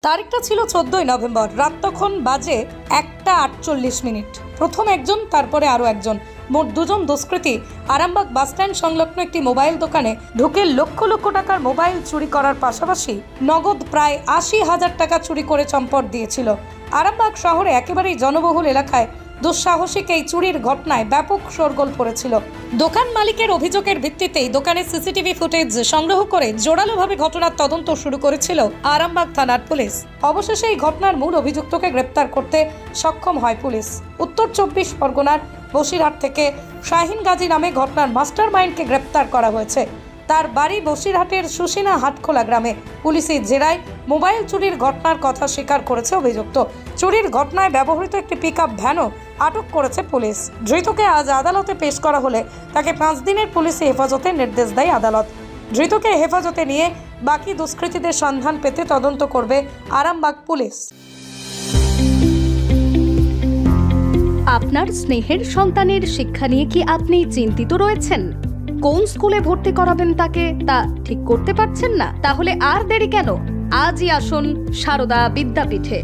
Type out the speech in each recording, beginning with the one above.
তারিখটা ছিল 14ই নভেম্বর। রাত তখন বাজে 1:48। প্রথম একজন, তারপরে আরো একজন, মোট দুজন দুষ্কৃতী আরামবাগ বাসস্ট্যান্ড সংলগ্ন একটি মোবাইল দোকানে ঢুকে লক্ষ লক্ষ টাকার মোবাইল চুরি করার পাশাপাশি নগদ প্রায় 80,000 টাকা চুরি করে চম্পট দিয়েছিল। আরামবাগ শহরে একেবারেই জনবহুল এলাকায় দুঃসাহসিক এই চুরির ঘটনায় ব্যাপক শোরগোল পড়েছিল। দোকান মালিকের অভিযোগের ভিত্তিতেই দোকানের সিসিটিভি ফুটেজ সংগ্রহ করে জোরালোভাবে ঘটনার তদন্ত শুরু করেছিল আরামবাগ থানার পুলিশ। অবশেষে এই ঘটনার মূল অভিযুক্তকে গ্রেপ্তার করতে সক্ষম হয় পুলিশ। উত্তর 24 পরগনার বসিরহাট থেকে শাহিন গাজী নামে ঘটনার মাস্টার মাইন্ডকে গ্রেপ্তার করা হয়েছে। তার বাড়ি বসিরহাটের সুসিনা হাটখোলা গ্রামে। পুলিশের জেরায় মোবাইল চুরির ঘটনার কথা স্বীকার করেছে অভিযুক্ত। চুরির ঘটনায় ব্যবহৃত একটি পিকআপ ভ্যানও আটক করেছে পুলিশ। ধৃতকে আজ আদালতে পেশ করা হলে তাকে 5 দিনের পুলিশি হেফাজতে নির্দেশ দেয় আদালত। ধৃতকে হেফাজতে নিয়ে বাকি দুষ্কৃতীদের সন্ধান পেতে তদন্ত করবে আরামবাগ পুলিশ। আপনার স্নেহের সন্তানের শিক্ষা নিয়ে কি আপনি চিন্তিত রয়েছেন? কোন স্কুলে ভর্তি করাবেন তাকে তা ঠিক করতে পারছেন না? তাহলে আর দেরি কেন? আজই আসুন সারদা বিদ্যাপীঠে।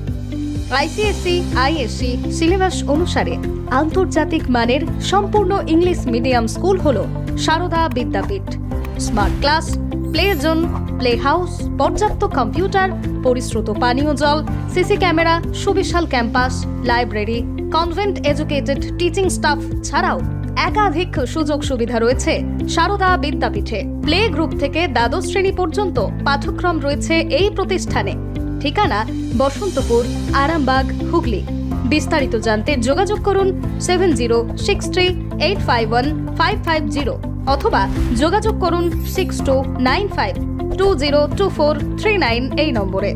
আইসিএসসি আইএসসি সিলেবাস অনুসারে আন্তর্জাতিক মানের সম্পূর্ণ ইংলিশ মিডিয়াম স্কুল হলো Sarada Vidyapith. Smart class, play zone, play house, পর্যাপ্ত কম্পিউটার, পরিশ্রুত পানীয় জল, সিসি ক্যামেরা, সুবিশাল campus, library, convent educated teaching staff ছাড়াও একাধিক সুযোগ সুবিধা রয়েছে সারদা বিদ্যাপীঠে। প্লে গ্রুপ থেকে দ্বাদশ শ্রেণী পর্যন্ত পাঠ্যক্রম রয়েছে এই প্রতিষ্ঠানে। ঠিকানা বসন্তপুর, আরামবাগ, হুগলি। বিস্তারিত জানতে যোগাযোগ করুন 7063851550 অথবা যোগাযোগ করুন 6295202439 এই নম্বরে।